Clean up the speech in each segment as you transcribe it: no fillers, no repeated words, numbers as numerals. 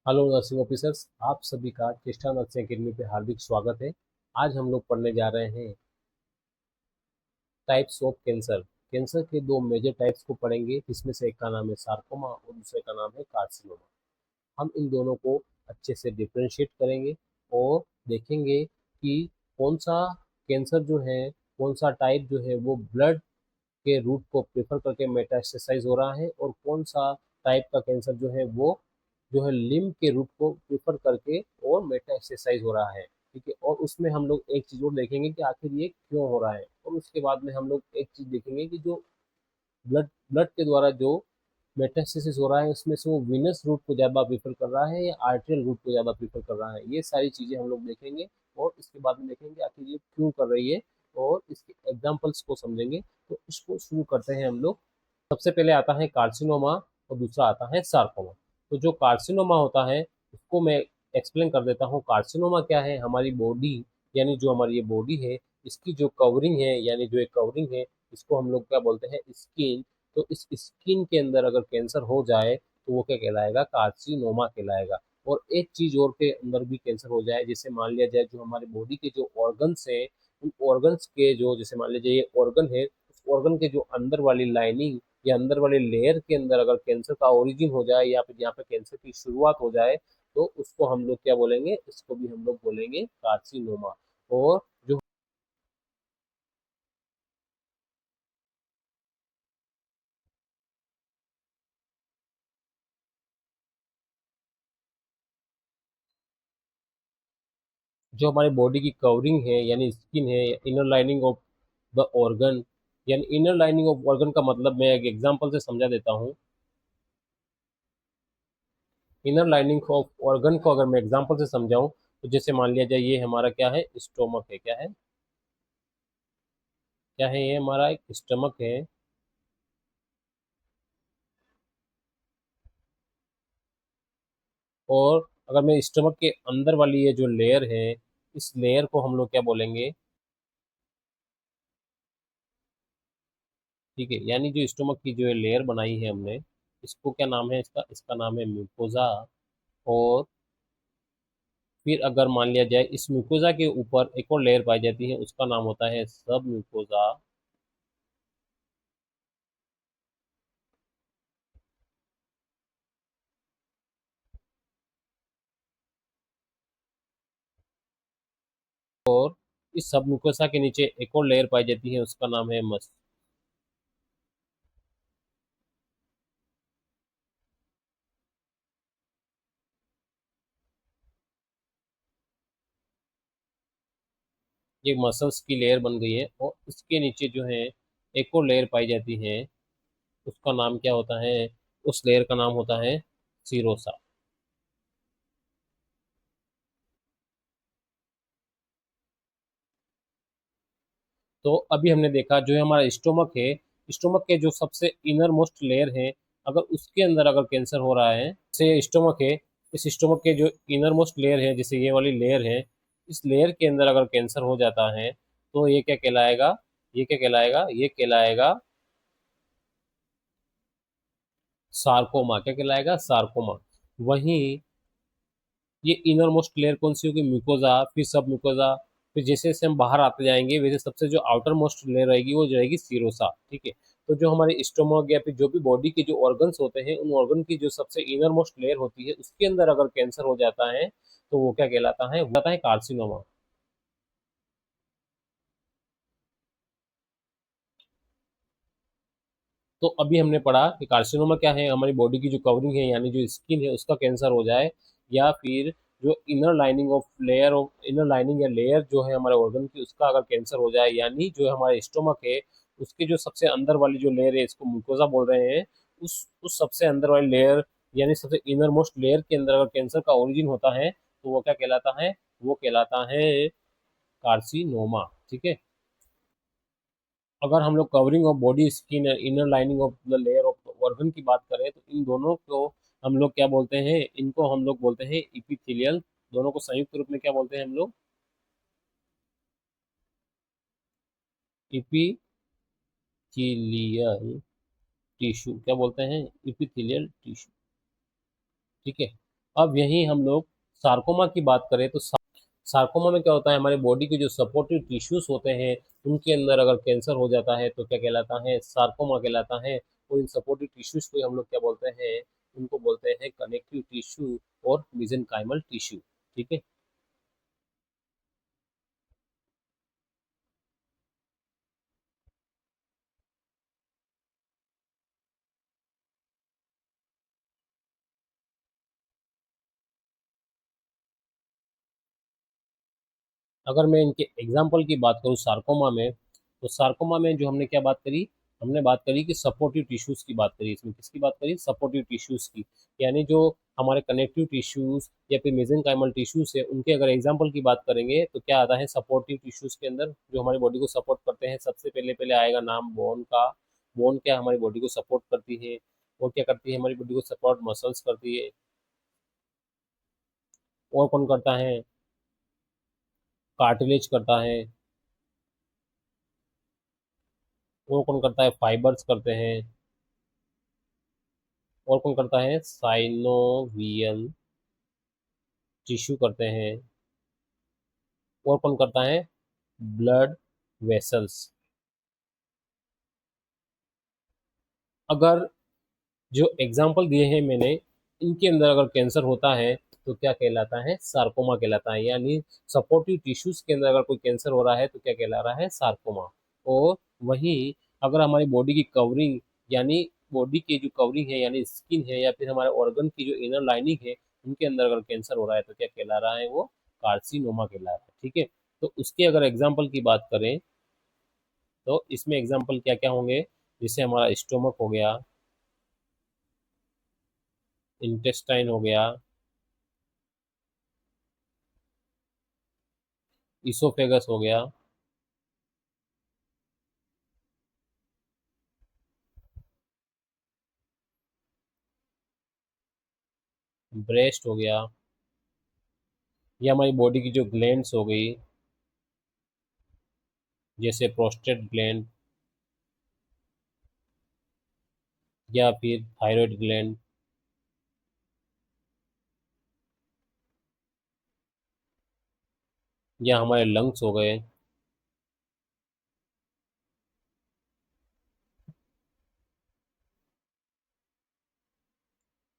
Hello nursing officers, आप सभी का चेस्टा नर्सिंग अकेडमी पे हार्दिक स्वागत है। आज हम लोग पढ़ने जा रहे हैं टाइप्स ऑफ कैंसर। कैंसर के दो मेजर टाइप्स को पढ़ेंगे, जिसमें से एक का नाम है सार्कोमा और दूसरे का नाम है कार्सिनोमा। हम इन दोनों को अच्छे से डिफरेंशिएट करेंगे और देखेंगे कि कौन सा कैंसर जो है, कौन सा टाइप जो है वो ब्लड के रूट को प्रेफर करके मेटास्टेसाइज हो रहा है और कौन सा टाइप का कैंसर जो है वो जो है लिम्फ के रूट को प्रेफर करके और मेटास्टेसाइज हो रहा है। ठीक है, और उसमें हम लोग एक चीज और देखेंगे कि आखिर ये क्यों हो रहा है, और उसके बाद में हम लोग एक चीज देखेंगे कि जो ब्लड ब्लड के द्वारा जो मेटास्टेसिस हो रहा है उसमें से वो विनस रूट को ज़्यादा प्रीफर कर रहा है या आर्टेरियल रूट को ज़्यादा प्रीफर कर रहा है। ये सारी चीज़ें हम लोग देखेंगे और इसके बाद में देखेंगे आखिर ये क्यों कर रही है और इसके एग्जाम्पल्स को समझेंगे। तो इसको शुरू करते हैं हम लोग। सबसे पहले आता है कार्सिनोमा और दूसरा आता है सार्कोमा। तो जो कार्सिनोमा होता है उसको मैं एक्सप्लेन कर देता हूँ। कार्सिनोमा क्या है? हमारी बॉडी, यानी जो हमारी ये बॉडी है, इसकी जो कवरिंग है, यानी जो एक कवरिंग है, इसको हम लोग क्या बोलते हैं? स्किन। तो इस स्किन के अंदर अगर कैंसर हो जाए तो वो क्या कहलाएगा? कार्सिनोमा कहलाएगा। और एक चीज और के अंदर भी कैंसर हो जाए, जैसे मान लिया जाए जो हमारे बॉडी के जो ऑर्गन्स हैं, उन ऑर्गन्स के जो, जैसे मान लीजिए ये ऑर्गन है, उस ऑर्गन के जो अंदर वाली लाइनिंग या अंदर वाले लेयर के अंदर अगर कैंसर का ओरिजिन हो जाए या फिर यहाँ पे कैंसर की शुरुआत हो जाए तो उसको हम लोग क्या बोलेंगे? इसको भी हम लोग बोलेंगे कार्सिनोमा। और जो जो हमारी बॉडी की कवरिंग है यानी स्किन है, inner lining of the organ, यानी इनर लाइनिंग ऑफ ऑर्गन का मतलब मैं एक एग्जांपल से समझा देता हूँ। इनर लाइनिंग ऑफ ऑर्गन को अगर मैं एग्जांपल से समझाऊं तो जैसे मान लिया जाए ये हमारा क्या है? स्टोमक है। क्या है? क्या है? ये हमारा एक स्टमक है। और अगर मैं स्टमक के अंदर वाली ये जो लेयर है, इस लेयर को हम लोग क्या बोलेंगे? ठीक है, यानी जो स्टोमक की जो लेयर बनाई है हमने, इसको क्या नाम है? इसका इसका नाम है म्यूकोजा। और फिर अगर मान लिया जाए इस म्यूकोजा के ऊपर एक और लेयर पाई जाती है, उसका नाम होता है सब म्यूकोजा। और इस सब म्यूकोजा के नीचे एक और लेयर पाई जाती है, उसका नाम है मस। ये मसल्स की लेयर बन गई है और इसके नीचे जो है एक और लेयर पाई जाती है, उसका नाम क्या होता है? उस लेयर का नाम होता है सीरोसा। तो अभी हमने देखा जो है हमारा स्टोमक है, स्टोमक के जो सबसे इनर मोस्ट लेयर है, अगर उसके अंदर अगर कैंसर हो रहा है, जैसे स्टोमक है, इस स्टोमक के जो इनर मोस्ट लेयर है, जैसे ये वाली लेयर है, इस लेयर के अंदर अगर कैंसर हो जाता है तो ये क्या कहलाएगा? ये क्या कहलाएगा? ये कहलाएगा सार्कोमा। क्या कहलाएगा? सार्कोमा। वहीं ये इनर मोस्ट लेयर कौन सी होगी? म्यूकोजा, फिर सब म्यूकोजा, फिर जैसे जैसे हम बाहर आते जाएंगे वैसे सबसे जो आउटर मोस्ट लेयर रहेगी वो रहेगी सीरोसा। ठीक है, तो जो हमारे स्टोमक या फिर जो भी बॉडी के जो ऑर्गन्स होते हैं, उन ऑर्गन की जो सबसे इनर मोस्ट लेयर होती है उसके अंदर अगर कैंसर हो जाता है तो वो क्या कहलाता है? वो कहलाता है कार्सिनोमा। तो अभी हमने पढ़ा कि कार्सिनोमा क्या है? हमारी बॉडी की जो कवरिंग है यानी जो स्किन है उसका कैंसर हो जाए, या फिर जो inner lining of layer of inner lining या लेयर जो है हमारे ऑर्गन की, उसका अगर कैंसर हो जाए, यानी जो हमारा स्टोमक है उसके जो सबसे अंदर वाली जो लेयर है, इसको मुकोसा बोल रहे हैं, उस सबसे अंदर वाली लेयर यानी सबसे इनर मोस्ट लेयर के अंदर अगर कैंसर का ओरिजिन होता है तो वो क्या कहलाता है? वो कहलाता है कार्सिनोमा। ठीक है। अगर हम लोग covering of body, skin, inner lining of the layer of organ की बात करें तो इन दोनों को हम लोग क्या बोलते हैं? इनको हम लोग बोलते हैं इपिथेलियल। दोनों को संयुक्त रूप में क्या बोलते हैं हम लोग? Epithelial tissue. क्या बोलते हैं? Epithelial tissue. ठीक है। अब यहीं हम लोग सार्कोमा की बात करें तो सार्कोमा में क्या होता है, हमारे बॉडी के जो सपोर्टिव टिश्यूज होते हैं उनके अंदर अगर कैंसर हो जाता है तो क्या कहलाता है, सार्कोमा कहलाता है। और इन सपोर्टिव टिश्यूज को हम लोग क्या बोलते हैं, उनको बोलते हैं कनेक्टिव टिश्यू और मिजेनकाइमल टिश्यू। ठीक है। अगर मैं इनके एग्जाम्पल की बात करूँ सार्कोमा में, तो सार्कोमा में जो हमने क्या बात करी, हमने बात करी कि सपोर्टिव टिश्यूज की बात करी। इसमें किसकी बात करी, सपोर्टिव टिश्यूज की। यानी जो हमारे कनेक्टिव टिश्यूज या फिर मेसेंकाइमल टिश्यूज है उनके अगर एग्जाम्पल की बात करेंगे तो क्या आता है, सपोर्टिव टिश्यूज के अंदर जो हमारी बॉडी को सपोर्ट करते हैं, सबसे पहले पहले आएगा नाम बोन का। बोन क्या हमारी बॉडी को सपोर्ट करती है, और क्या करती है, हमारी बॉडी को सपोर्ट मसल्स करती है। और कौन करता है, कार्टिलेज करता है। और कौन करता है, फाइबर्स करते हैं। और कौन करता है, साइनोवियल टिश्यू करते हैं। और कौन करता है, ब्लड वेसल्स। अगर जो एग्जाम्पल दिए हैं मैंने, इनके अंदर अगर कैंसर होता है तो क्या कहलाता है, सार्कोमा कहलाता है। यानी सपोर्टिव टिश्यूज के अंदर अगर कोई कैंसर हो रहा है तो क्या कहला रहा है, सार्कोमा। और वहीं अगर हमारी बॉडी की कवरिंग, यानी बॉडी की जो कवरिंग है यानी स्किन है या फिर हमारे ऑर्गन की जो इनर लाइनिंग है उनके अंदर अगर कैंसर हो रहा है तो क्या कहला रहा है, वो कार्सिनोमा कहला रहा है। ठीक है। तो उसके अगर एग्जाम्पल की बात करें तो इसमें एग्जाम्पल क्या क्या होंगे, जैसे हमारा स्टोमक हो गया, इंटेस्टाइन हो गया, इसोफेगस हो गया, ब्रेस्ट हो गया, या हमारी बॉडी की जो ग्लैंड्स हो गई, जैसे प्रोस्टेट ग्लैंड या फिर थायराइड ग्लैंड, या हमारे लंग्स हो गए।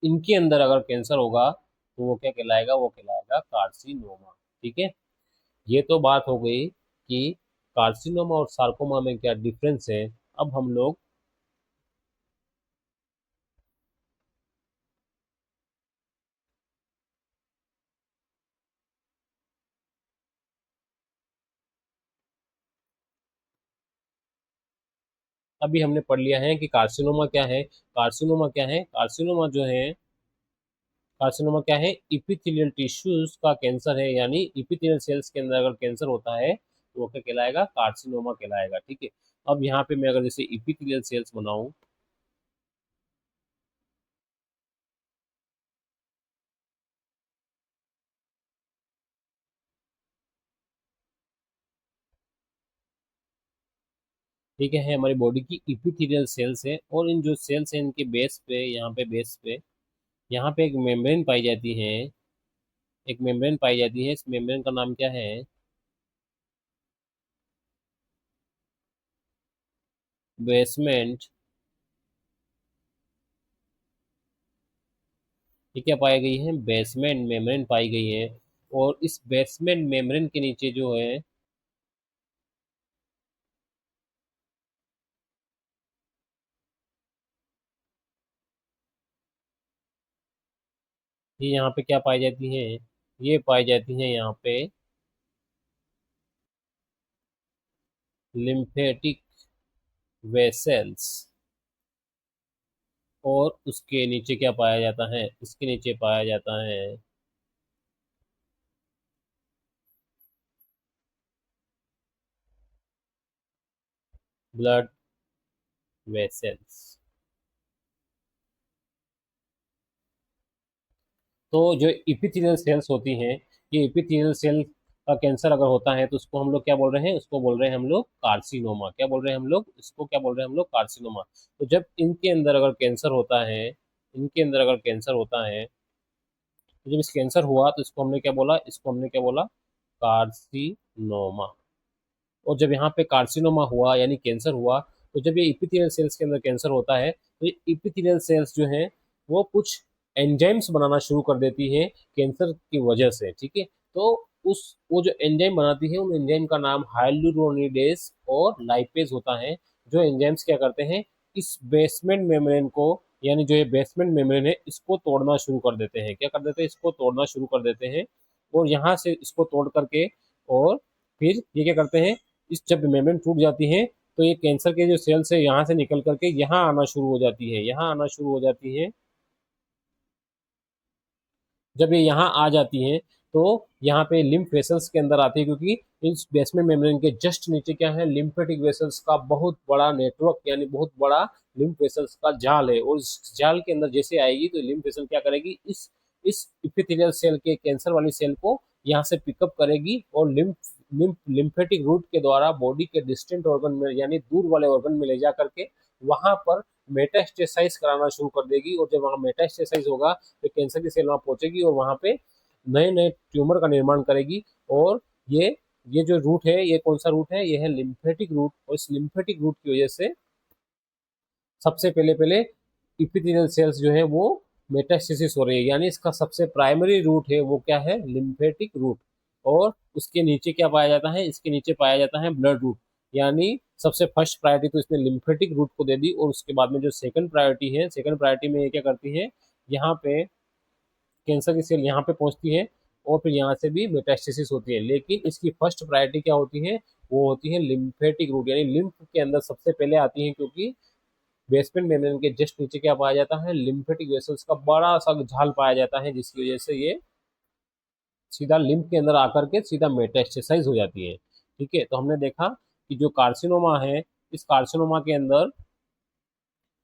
इनके अंदर अगर कैंसर होगा तो वो क्या कहलाएगा, वो कहलाएगा कार्सिनोमा। ठीक है। ये तो बात हो गई कि कार्सिनोमा और सार्कोमा में क्या डिफरेंस है। अब हम लोग अभी हमने पढ़ लिया है कि कार्सिनोमा क्या है। कार्सिनोमा क्या है, कार्सिनोमा जो है, कार्सिनोमा क्या है, इपिथेलियल टिश्यूज का कैंसर है। यानी इपिथेलियल सेल्स के अंदर अगर कैंसर होता है तो वो क्या कहलाएगा, कार्सिनोमा कहलाएगा। ठीक है। अब यहाँ पे मैं अगर जैसे इपिथेलियल सेल्स बनाऊं, ठीक है, हमारी बॉडी की इपिथेलियल सेल्स है, और इन जो सेल्स हैं इनके बेस पे, यहाँ पे बेस पे, यहाँ पे एक मेम्ब्रेन पाई जाती है। एक मेम्ब्रेन पाई जाती है, इस मेम्ब्रेन का नाम क्या है, बेसमेंट। ये क्या पाई गई है, बेसमेंट मेम्ब्रेन पाई गई है। और इस बेसमेंट मेम्ब्रेन के नीचे जो है, ये यहाँ पे क्या पाई जाती है, ये पाई जाती है यहाँ पे लिम्फेटिक वेसल्स। और उसके नीचे क्या पाया जाता है, इसके नीचे पाया जाता है ब्लड वेसल्स। तो जो इपिथेलियल सेल्स होती हैं, ये इपिथेलियल सेल का कैंसर अगर होता है तो उसको हम लोग क्या बोल रहे हैं, उसको बोल रहे हैं हम लोग कार्सिनोमा। क्या बोल रहे हैं हम लोग, इसको क्या बोल रहे हैं हम लोग, कार्सिनोमा। तो जब इनके अंदर अगर कैंसर होता है, इनके अंदर अगर कैंसर होता है तो जब इस कैंसर हुआ तो इसको हमने क्या बोला, इसको हमने क्या बोला, कार्सिनोमा। और जब यहाँ पे कार्सिनोमा हुआ यानी कैंसर हुआ, तो जब ये इपिथेलियल सेल्स के अंदर कैंसर होता है तो ये इपिथेलियल सेल्स जो हैं वो कुछ एंजाइम्स बनाना शुरू कर देती है कैंसर की वजह से, ठीक है। तो उस वो जो एंजाइम बनाती है उन एंजाइम का नाम हाइलुरोनिडेज और लाइपेज होता है। जो एंजाइम्स क्या करते हैं, इस बेसमेंट मेम्ब्रेन को, यानी जो ये बेसमेंट मेम्ब्रेन है इसको तोड़ना शुरू कर देते हैं। क्या कर देते हैं, इसको तोड़ना शुरू कर देते हैं। और यहाँ से इसको तोड़ करके और फिर ये क्या करते हैं, इस जब मेम्ब्रेन टूट जाती है तो ये कैंसर के जो सेल्स है यहाँ से निकल करके यहाँ आना शुरू हो जाती है, यहाँ आना शुरू हो जाती है। जब ये यहाँ आ जाती हैं तो यहाँ पे लिम्फ वेसल्स के अंदर आती है, क्योंकि इस बेसमेंट मेम्ब्रेन के जस्ट नीचे क्या है, लिम्फेटिक वेसल्स का बहुत बड़ा नेटवर्क यानी बहुत बड़ा लिम्फ वेसल्स का जाल है। और इस जाल के अंदर जैसे आएगी तो लिम्फ वेसल क्या करेगी, इस इपिथेलियल सेल के कैंसर वाली सेल को यहाँ से पिकअप करेगी और लिम्फेटिक रूट के द्वारा बॉडी के डिस्टेंट ऑर्गन में यानी दूर वाले ऑर्गन में ले जा करके वहां पर मेटास्टेसाइज कराना शुरू कर देगी। और जब वहाँ मेटास्टेसाइज होगा तो कैंसर की सेल वहाँ पहुंचेगी और वहाँ पे नए नए ट्यूमर का निर्माण करेगी। और ये जो रूट है, ये कौन सा रूट है, ये है लिम्फेटिक रूट। और इस लिम्फेटिक रूट की वजह से सबसे पहले पहले इपिथेलियल सेल्स जो है वो मेटास्टेसिस हो रही है, यानी इसका सबसे प्राइमरी रूट है वो क्या है, लिम्फेटिक रूट। और उसके नीचे क्या पाया जाता है, इसके नीचे पाया जाता है ब्लड रूट। यानी सबसे फर्स्ट प्रायोरिटी तो इसने लिम्फेटिक रूट को दे दी, और उसके बाद में जो सेकंड प्रायोरिटी है, सेकंड प्रायोरिटी में ये क्या करती है, यहाँ पे कैंसर की सेल यहाँ पे पहुंचती है और फिर यहाँ से भी मेटास्टेसिस होती है। लेकिन इसकी फर्स्ट प्रायोरिटी क्या होती है, वो होती है लिम्फेटिक रूट, यानी लिम्फ के अंदर सबसे पहले आती है। क्योंकि बेसमेंट मेम्ब्रेन के जस्ट नीचे क्या पाया जाता है, लिम्फेटिक वेसल्स का बड़ा सा झाल पाया जाता है, जिसकी वजह से ये सीधा लिम्फ के अंदर आकर के सीधा मेटास्टेसाइज हो जाती है। ठीक है, तो हमने देखा कि जो कार्सिनोमा है, इस कार्सिनोमा के अंदर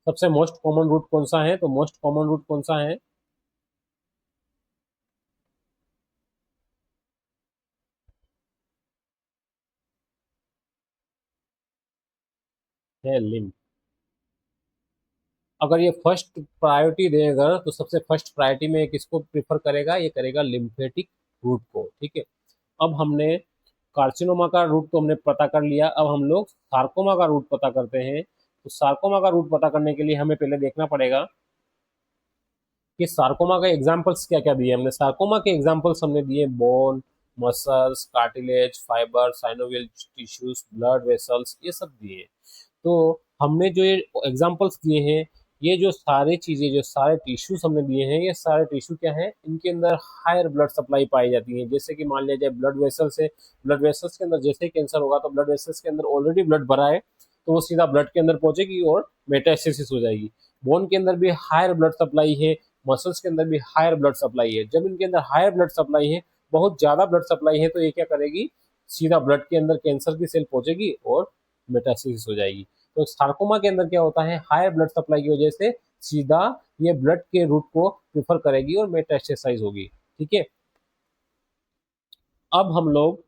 सबसे मोस्ट कॉमन रूट कौन सा है, तो मोस्ट कॉमन रूट कौन सा है लिम्फ। अगर ये फर्स्ट प्रायोरिटी देगा तो सबसे फर्स्ट प्रायोरिटी में किसको प्रिफर करेगा, ये करेगा लिम्फेटिक रूट को। ठीक है, अब हमने कार्सिनोमा का रूट तो हमने पता कर लिया, अब हम लोग सार्कोमा का रूट पता करते हैं। तो सार्कोमा का रूट पता करने के लिए हमें पहले देखना पड़ेगा कि सार्कोमा के एग्जाम्पल्स क्या क्या दिए हमने। सार्कोमा के एग्जाम्पल्स हमने दिए bone, muscles, cartilage, fibre, synovial tissues, blood vessels, ये सब दिए। तो हमने जो ये एग्जाम्पल्स दिए हैं, ये जो सारी चीज़ें, जो सारे टिश्यूज हमने दिए हैं, ये सारे टिश्यू क्या है, इनके अंदर हायर ब्लड सप्लाई पाई जाती है। जैसे कि मान लिया जाए ब्लड वेसल्स है, ब्लड वेसल्स के अंदर जैसे ही कैंसर होगा तो ब्लड वेसल्स के अंदर ऑलरेडी ब्लड भरा है, तो वो सीधा ब्लड के अंदर पहुंचेगी और मेटास्टेसिस हो जाएगी। बोन के अंदर भी हायर ब्लड सप्लाई है, मसल्स के अंदर भी हायर ब्लड सप्लाई है। जब इनके अंदर हायर ब्लड सप्लाई है, बहुत ज़्यादा ब्लड सप्लाई है, तो ये क्या करेगी, सीधा ब्लड के अंदर कैंसर की सेल पहुंचेगी और मेटास्टेसिस हो जाएगी। तो सार्कोमा के अंदर क्या होता है, हायर ब्लड सप्लाई की वजह से सीधा ये ब्लड के रूट को प्रिफर करेगी और मेटास्टेसाइज होगी। ठीक है, अब हम लोग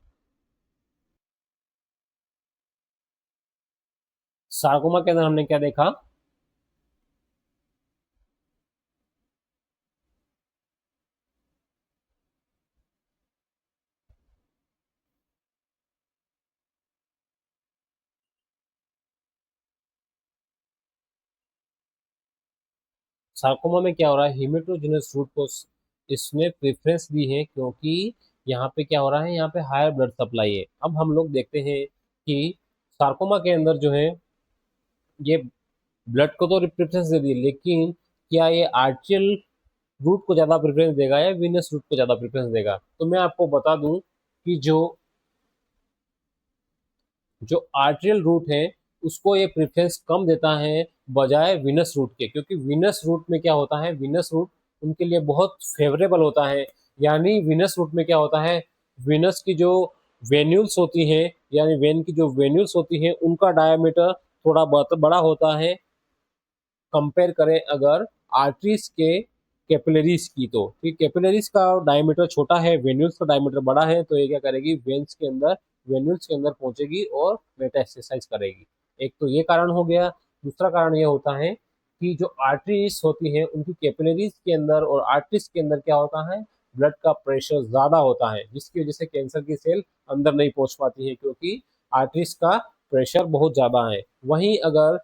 सार्कोमा के अंदर हमने क्या देखा, सार्कोमा में क्या हो रहा है, हेमेटोजेनस रूट को इसने प्रेफरेंस दी है, क्योंकि यहाँ पे क्या हो रहा है, यहाँ पे हायर ब्लड सप्लाई है। अब हम लोग देखते हैं कि सार्कोमा के अंदर जो है ये ब्लड को तो प्रेफरेंस दे दी, लेकिन क्या ये आर्टियल रूट को ज़्यादा प्रेफरेंस देगा या वीनस रूट को ज़्यादा प्रेफरेंस देगा। तो मैं आपको बता दूं कि जो जो आर्टेरियल रूट है उसको ये प्रेफरेंस कम देता है बजाय विनस रूट के। क्योंकि विनस रूट में क्या होता है, विनस रूट उनके लिए बहुत फेवरेबल होता है। यानी विनस रूट में क्या होता है, विनस की जो वेन्यूल्स होती हैं, यानी वेन की जो वेन्यूल्स होती हैं, उनका डायमीटर थोड़ा बहुत बड़ा होता है कंपेयर करें अगर आर्टरीज के कैपिलरीज की। तो फिर कैपिलरीज का डायमीटर छोटा है, वेन्यूल्स का डायमीटर बड़ा है, तो ये क्या करेगी, वेन्स के अंदर, वेन्यूल्स के अंदर पहुंचेगी और मेटास्टेसाइज करेगी। एक तो ये कारण हो गया। दूसरा कारण ये होता है कि जो आर्टरीज होती हैं उनकी कैपिलरीज के अंदर और आर्टरीज के अंदर क्या होता है, ब्लड का प्रेशर ज़्यादा होता है, जिसकी वजह से कैंसर की सेल अंदर नहीं पहुंच पाती है, क्योंकि आर्टरीज का प्रेशर बहुत ज़्यादा है। वहीं अगर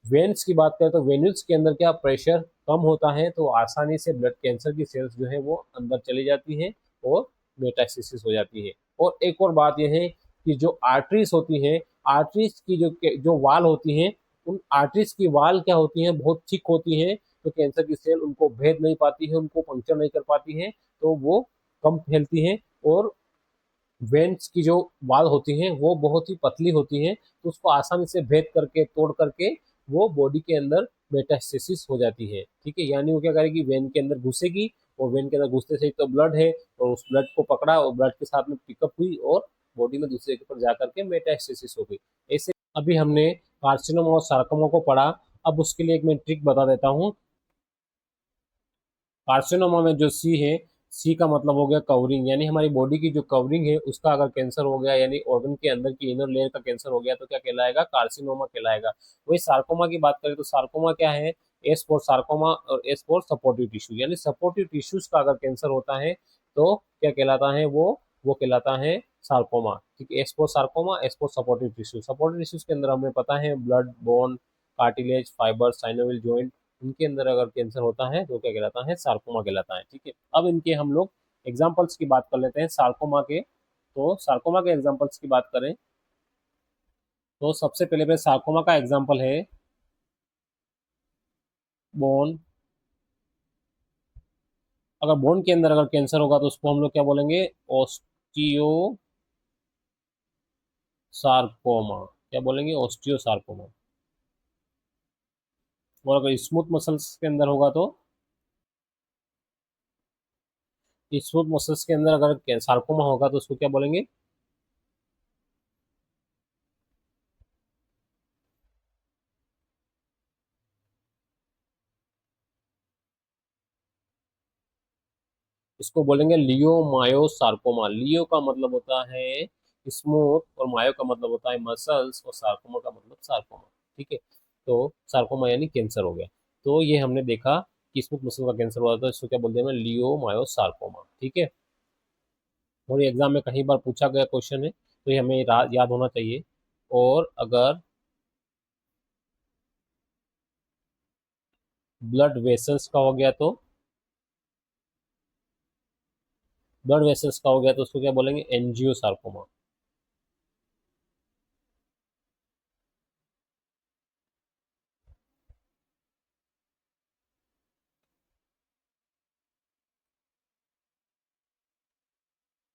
वेन्स की बात करें तो वेन्यूज के अंदर क्या प्रेशर कम होता है, तो आसानी से ब्लड कैंसर की सेल्स जो है वो अंदर चली जाती हैं और मेटास्टेसिस हो जाती है। और एक और बात यह है कि जो आर्टरीज होती हैं, आर्टरीज की जो जो वाल होती हैं, उन आर्टरीज की वाल क्या होती हैं, बहुत थिक होती हैं, तो कैंसर की सेल उनको भेद नहीं पाती है, उनको पंक्चर नहीं कर पाती है, तो वो कम फैलती है। और वेन्स की जो वाल होती हैं वो बहुत ही पतली होती हैं, तो उसको आसानी से भेद करके तोड़ करके वो बॉडी के अंदर मेटास्टेसिस हो जाती है। ठीक है, यानी वो क्या करेगी, वेन के अंदर घुसेगी, और वेन के अंदर घुसते से ही तो ब्लड है, और उस ब्लड को पकड़ा और ब्लड के साथ में पिकअप हुई और बॉडी में दूसरे के ऊपर जाकर के मेटास्टेसिस हो गई। ऐसे अभी हमने कार्सिनोमा और सार्कोमा को पढ़ा। अब उसके लिए एक मैं ट्रिक बता देता हूँ। कार्सिनोमा में जो सी है, सी का मतलब हो गया कवरिंग, यानी हमारी बॉडी की जो कवरिंग है उसका अगर कैंसर हो गया, यानी ऑर्गन के अंदर की इनर लेयर का कैंसर हो गया, तो क्या कहलाएगा, कार्सिनोमा कहलाएगा। वही सार्कोमा की बात करें तो सार्कोमा क्या है, एस फॉर सार्कोमा और एस फॉर सपोर्टिव टिश्यू, यानी सपोर्टिव टिश्यूज का अगर कैंसर होता है तो क्या कहलाता है, वो कहलाता है सार्कोमा। ठीक है, S for sarcoma, S for supportive tissue. Supportive tissues के अंदर हमें पता है blood, bone, cartilage, fibre, synovial joint, इनके अंदर अगर कैंसर होता है तो क्या कहलाता है, सार्कोमा कहलाता है। ठीक है, अब इनके हम लोग एग्जाम्पल्स की बात कर लेते हैं सार्कोमा के। तो सार्कोमा के एग्जाम्पल्स की बात करें तो सबसे पहले पे सार्कोमा का एग्जाम्पल है बोन। अगर बोन के अंदर अगर कैंसर होगा तो उसको हम लोग क्या बोलेंगे, ऑस्टियो सार्कोमा। क्या बोलेंगे, ऑस्टियो सार्कोमा। और अगर स्मूथ मसल्स के अंदर होगा तो स्मूथ मसल्स के अंदर अगर सार्कोमा होगा तो उसको क्या बोलेंगे, इसको बोलेंगे लियो मायो सार्कोमा। लियो का मतलब होता है स्मूथ, और मायो का मतलब होता है मसल्स, और सार्कोमा का मतलब सार्कोमा। ठीक है, तो सार्कोमा यानी कैंसर हो गया। तो ये हमने देखा कि स्मूथ मसल का कैंसर हुआ, तो इसको क्या बोलते हैं, लियो मायो सार्कोमा। ठीक है, और ये एग्जाम में कहीं बार पूछा गया क्वेश्चन है, तो ये हमें याद होना चाहिए। और अगर ब्लड वेसल्स का हो गया तो ब्लड वेसल्स का हो गया तो उसको क्या बोलेंगे, एनजियो सार्कोमा।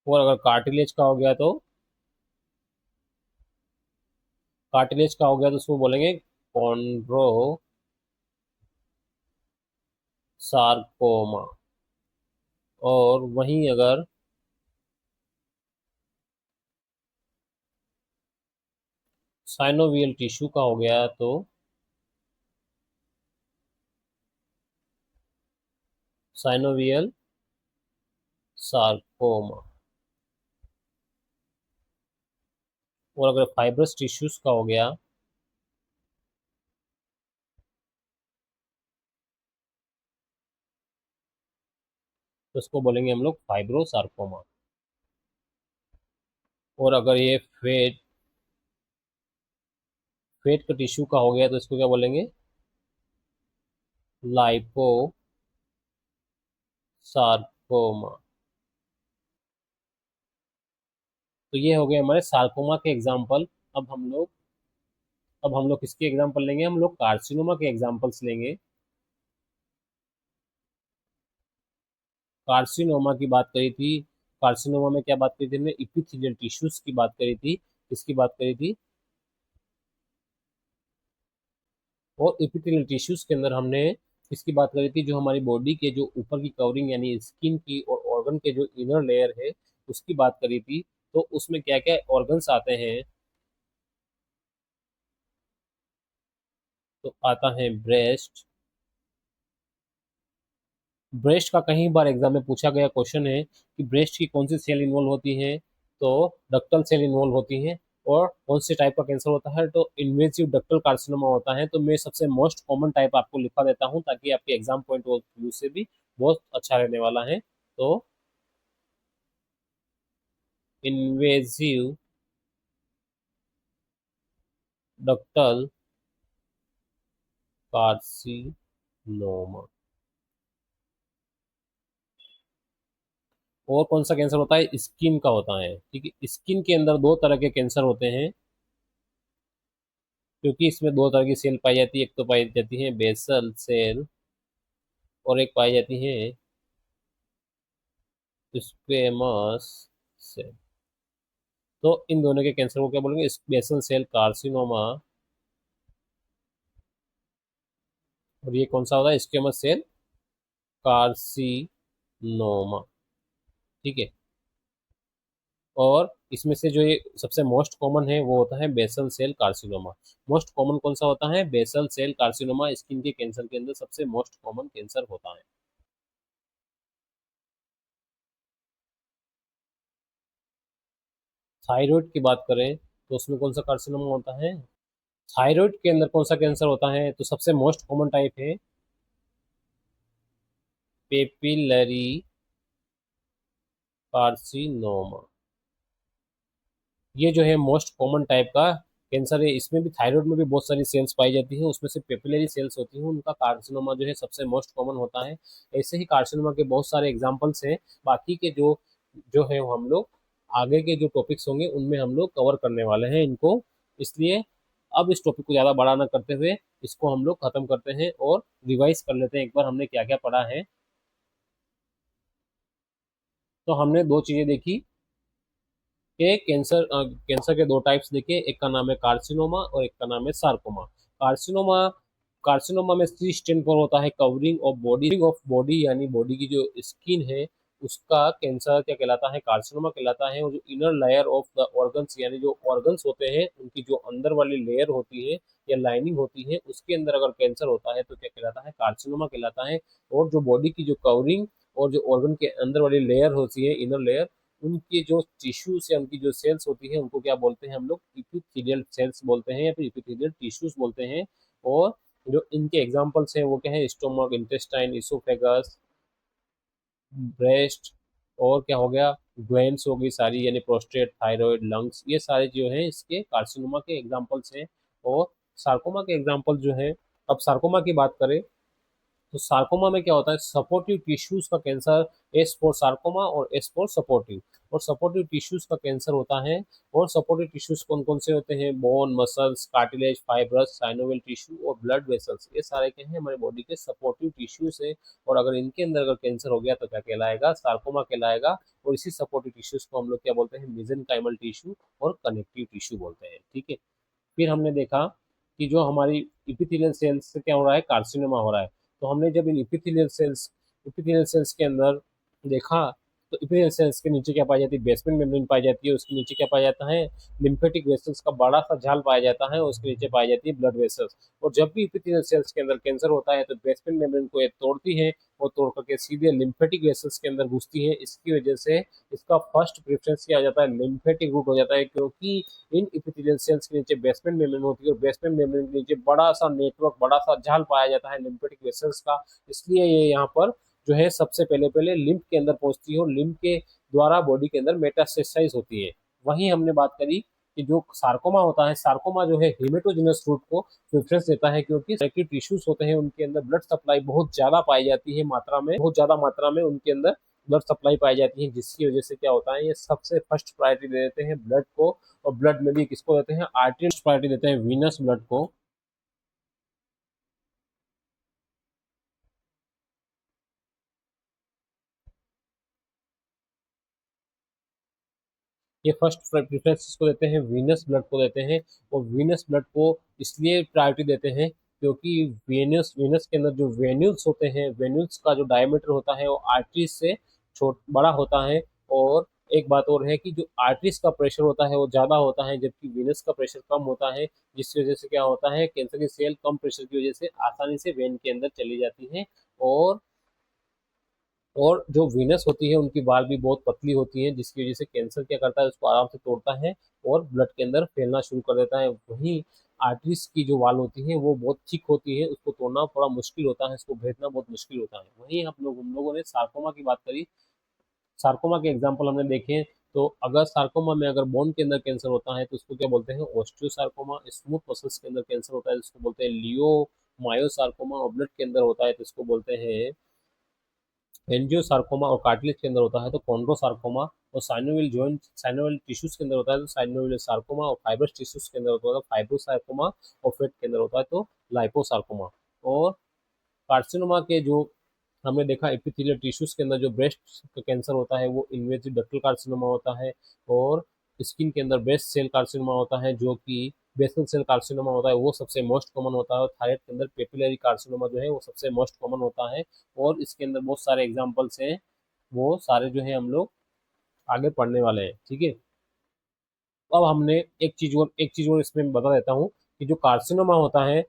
और अगर कार्टिलेज का हो गया तो उसको बोलेंगे कॉन्ड्रो सार्कोमा। और वहीं अगर साइनोवियल टिश्यू का हो गया तो साइनोवियल सार्कोमा। और अगर फाइब्रस टिश्यूज का हो गया तो उसको बोलेंगे हम लोग फाइब्रोसार्कोमा। और अगर ये फेट का टिश्यू का हो गया तो इसको क्या बोलेंगे, लाइपोसार्कोमा। तो ये हो गए हमारे सार्कोमा के एग्जाम्पल। अब हम लोग किसके एग्जाम्पल लेंगे, हम लोग कार्सिनोमा के एग्जाम्पल्स लेंगे। कार्सिनोमा की बात करी थी, कार्सिनोमा में क्या बात करी थी हमने, इपिथेलियल टिश्यूज की बात करी थी। इसकी बात करी थी, और इपिथेलियल टिश्यूज के अंदर हमने इसकी बात करी थी, जो हमारी बॉडी के जो ऊपर की कवरिंग यानी स्किन की और ऑर्गन के जो इनर लेयर है उसकी बात करी थी। तो उसमें क्या क्या ऑर्गन्स आते हैं, तो आता है ब्रेस्ट। ब्रेस्ट का कहीं बार एग्जाम में पूछा गया क्वेश्चन है कि ब्रेस्ट की कौन सी सेल इन्वॉल्व होती है, तो डक्टल सेल इन्वॉल्व होती है। और कौन से टाइप का कैंसर होता है, तो इन्वेसिव डक्टल कार्सिनोमा होता है। तो मैं सबसे मोस्ट कॉमन टाइप आपको लिखा देता हूँ ताकि आपके एग्जाम पॉइंट ऑफ व्यू से भी बहुत अच्छा रहने वाला है। तो इन्वेजिव डक्टल कार्सिनोमा। और कौन सा कैंसर होता है? स्किन का होता है। ठीक है, स्किन के अंदर दो तरह के कैंसर होते हैं, क्योंकि इसमें दो तरह की सेल पाई जाती है। एक तो पाई जाती है बेसल सेल और एक पाई जाती है स्क्वेमस सेल। तो इन दोनों के कैंसर को क्या बोलेंगे? Basal cell carcinoma. और ये कौन सा होता है? Squamous cell carcinoma. ठीक है। और इसमें से जो ये सबसे मोस्ट कॉमन है वो होता है basal cell carcinoma. Most common कौन सा होता है? बेसल सेल कार्सिनोमा स्किन के कैंसर के अंदर सबसे मोस्ट कॉमन कैंसर होता है। थायराइड की बात करें तो उसमें कौन सा कार्सिनोमा होता है? थायराइड के अंदर कौन सा कैंसर होता है? तो सबसे मोस्ट कॉमन टाइप है पेपिलरी कार्सिनोमा। ये जो है मोस्ट कॉमन टाइप का कैंसर है। इसमें भी, थायराइड में भी बहुत सारी सेल्स पाई जाती हैं, उसमें से पेपिलरी सेल्स होती हैं, उनका कार्सिनोमा जो है सबसे मोस्ट कॉमन होता है। ऐसे ही कार्सिनोमा के बहुत सारे एग्जांपल्स हैं। बाकी के जो जो है वो हम लोग आगे के जो टॉपिक्स होंगे उनमें हम लोग कवर करने वाले हैं इनको। इसलिए अब इस टॉपिक को ज़्यादा बड़ा ना करते हुए इसको हम लोग खत्म करते हैं और रिवाइज कर लेते हैं एक बार हमने क्या क्या पढ़ा है। तो हमने दो चीज़ें देखी कि कैंसर के दो टाइप्स देखे। एक का नाम है कार्सिनोमा और एक का नाम है सार्कोमा। कार्सिनोमा कार्सिनोमा में सी स्टेन पर होता है कवरिंग ऑफ बॉडी, यानी बॉडी की जो स्किन है उसका कैंसर क्या कहलाता है? कार्सिनोमा कहलाता है। और जो inner layer of the organs, यानी जो ऑर्गन्स होते हैं उनकी जो अंदर वाली लेयर होती है या लाइनिंग होती है उसके अंदर अगर कैंसर होता है तो क्या कहलाता है? कार्सिनोमा कहलाता है। और जो बॉडी की जो कवरिंग और जो ऑर्गन के अंदर वाली लेयर होती है, इनर लेयर, उनकी जो टिश्यूज या उनकी जो सेल्स होती है उनको क्या बोलते हैं? हम लोग इपिथेलियल सेल्स बोलते हैं या फिर इपिथेलियल टिश्यूज बोलते हैं। और जो इनके एग्जांपल्स हैं वो क्या है? स्टोमक, इंटेस्टाइन, इसोफेगस, ब्रेस्ट, और क्या हो गया? ग्लैंड्स हो गई सारी, यानी प्रोस्टेट, थायराइड, लंग्स, ये सारे जो है इसके कार्सिनोमा के एग्जांपल्स हैं। और सार्कोमा के एग्जांपल जो है, अब सार्कोमा की बात करें तो सार्कोमा में क्या होता है? सपोर्टिव टिश्यूज का कैंसर। एस फॉर सार्कोमा और एस फॉर सपोर्टिव। और सपोर्टिव टिश्यूज का कैंसर होता है। और सपोर्टिव टिश्यूज कौन कौन से होते हैं? Bone, muscles, cartilage, fibrous, synovial tissue और ब्लड वेसल्स, ये सारे क्या हैं? हमारे बॉडी के सपोर्टिव टिश्यूज है। और अगर इनके अंदर अगर कैंसर हो गया तो क्या कहलाएगा? सार्कोमा कहलाएगा। और इसी सपोर्टिव टिश्यूज को हम लोग क्या बोलते हैं? मेसेनकाइमल टिश्यू और कनेक्टिव टिश्यू बोलते हैं। ठीक है। फिर हमने देखा कि जो हमारी इपिथेलियल सेल्स से क्या हो रहा है? कार्सिनोमा हो रहा है। तो हमने जब इन इपिथेलियल सेल्स के अंदर देखा तो इपिथेलियल सेल्स के नीचे क्या पाई जाती है? बेसमेंट मेम्ब्रेन पाई जाती है। उसके नीचे क्या पाया जाता है? लिम्फेटिक वेसल्स का बड़ा सा जाल पाया जाता है और उसके नीचे पाई जाती है ब्लड वेसल्स। और जब भी इपिथेलियल सेल्स के अंदर कैंसर होता है तो बेसमेंट मेम्ब्रेन को ये तोड़ती है और तोड़ करके सीधे लिम्फेटिक वेसल्स के अंदर घुसती है। इसकी वजह से इसका फर्स्ट प्रेफरेंस किया जाता है लिम्फेटिक रूट हो जाता है, क्योंकि इन इपिथेलियल सेल्स के नीचे बेसमेंट मेम्ब्रेन होती है और बेसमेंट मेम्ब्रेन के नीचे बड़ा सा नेटवर्क, बड़ा सा जाल पाया जाता है लिम्फेटिक वेसल्स का। इसलिए ये यहाँ पर जो है सबसे पहले पहले लिम्फ के अंदर पहुंचती है और लिम्फ के द्वारा बॉडी के अंदर मेटास्टेसाइज होती है। वहीं हमने बात करी कि जो सार्कोमा होता है, सार्कोमा जो है हेमेटोजेनस रूट को प्रेफरेंस देता है, क्योंकि कनेक्टिव टिश्यूज होते हैं उनके अंदर ब्लड सप्लाई बहुत ज्यादा पाई जाती है, मात्रा में, बहुत ज्यादा मात्रा में उनके अंदर ब्लड सप्लाई पाई जाती है, जिसकी वजह से क्या होता है? ये सबसे फर्स्ट प्रायोरिटी दे देते हैं ब्लड को। और ब्लड में भी किसको देते हैं? आर्टरीज प्रायोरिटी देते हैं, वीनस ब्लड को। ये फर्स्ट प्रेफरेंस इसको देते हैं, वीनस ब्लड को देते हैं। और वीनस ब्लड को इसलिए प्रायोरिटी देते हैं क्योंकि वेनस वेनस के अंदर जो वेन्यूल्स होते हैं, वेन्यूल्स का जो डायमीटर होता है वो आर्टरीज से छोट बड़ा होता है। और एक बात और है कि जो आर्टरीज का प्रेशर होता है वो ज़्यादा होता है, जबकि वेनस का प्रेशर कम होता है, जिसकी वजह से क्या होता है? कैंसर की सेल कम प्रेशर की वजह से आसानी से वेन के अंदर चली जाती है। और जो वीनस होती है उनकी वाल भी बहुत पतली होती है, जिसकी वजह से कैंसर क्या करता है? उसको आराम से तोड़ता है और ब्लड के अंदर फैलना शुरू कर देता है। वहीं आर्टरीज की जो वाल होती है वो बहुत थिक होती है, उसको तोड़ना थोड़ा मुश्किल होता है, उसको भेदना बहुत मुश्किल होता है। वहीं हम लोगों ने सार्कोमा की बात करी सार्कोमा के एग्जाम्पल हमने देखे, तो अगर सार्कोमा में अगर बोन के अंदर कैंसर होता है तो उसको क्या बोलते हैं, ऑस्टियोसार्कोमा। स्मूथ मसल्स के अंदर कैंसर होता है तो उसको बोलते हैं लियो मायोसार्कोमा। और ब्लड के अंदर होता है तो इसको बोलते हैं एंजियोसार्कोमा। और कार्टिलेज के अंदर होता है तो कॉन्ड्रोसार्कोमा। और साइनोवियल जॉइंट, साइनोवियल टिश्यूज के अंदर होता है तो साइनोवियल सार्कोमा। और फाइब्रस टिश्यूज के अंदर होता है तो फाइब्रोसार्कोमा। और फेट के अंदर होता है तो लाइपोसार्कोमा। और कार्सिनोमा के जो हमने देखा एपिथेलियल टिश्यूज के अंदर जो ब्रेस्ट का कैंसर होता है वो इन्वेसिव डक्टल कार्सिनोमा होता है। और स्किन के अंदर ब्रेस्ट सेल कार्सिनोमा होता है जो कि बेसल सेल कार्सिनोमा होता है, वो सबसे मोस्ट कॉमन होता है। और थायराइड के अंदर पेपिलरी कार्सिनोमा जो है वो सबसे मोस्ट कॉमन होता है। और इसके अंदर बहुत सारे एग्जाम्पल्स हैं, वो सारे जो है हम लोग आगे पढ़ने वाले हैं, ठीक है। अब हमने एक चीज और इसमें बता देता हूँ कि जो कार्सिनोमा होता है,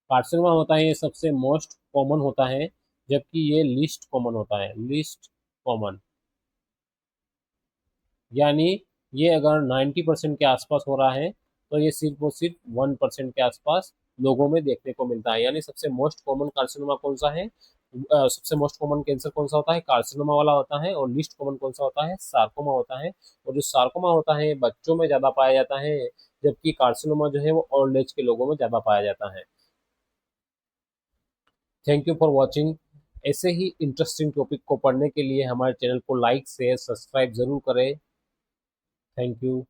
कार्सिनोमा होता है ये सबसे मोस्ट कॉमन होता है, जबकि ये लीस्ट कॉमन होता है, लीस्ट कॉमन। यानी ये अगर 90% के आसपास हो रहा है तो ये सिर्फ और सिर्फ 1% के आसपास लोगों में देखने को मिलता है। यानी सबसे मोस्ट कॉमन कार्सिनोमा कौन सा है, सबसे मोस्ट कॉमन कैंसर कौन सा होता है, कार्सिनोमा वाला होता है। और लीस्ट कॉमन कौन सा होता है, सार्कोमा होता है। और जो सार्कोमा होता है बच्चों में ज्यादा पाया जाता है, जबकि कार्सिनोमा जो है वो ओल्ड एज के लोगों में ज्यादा पाया जाता है। Thank you for watching. ऐसे ही इंटरेस्टिंग टॉपिक को पढ़ने के लिए हमारे चैनल को लाइक शेयर सब्सक्राइब जरूर करें। Thank you.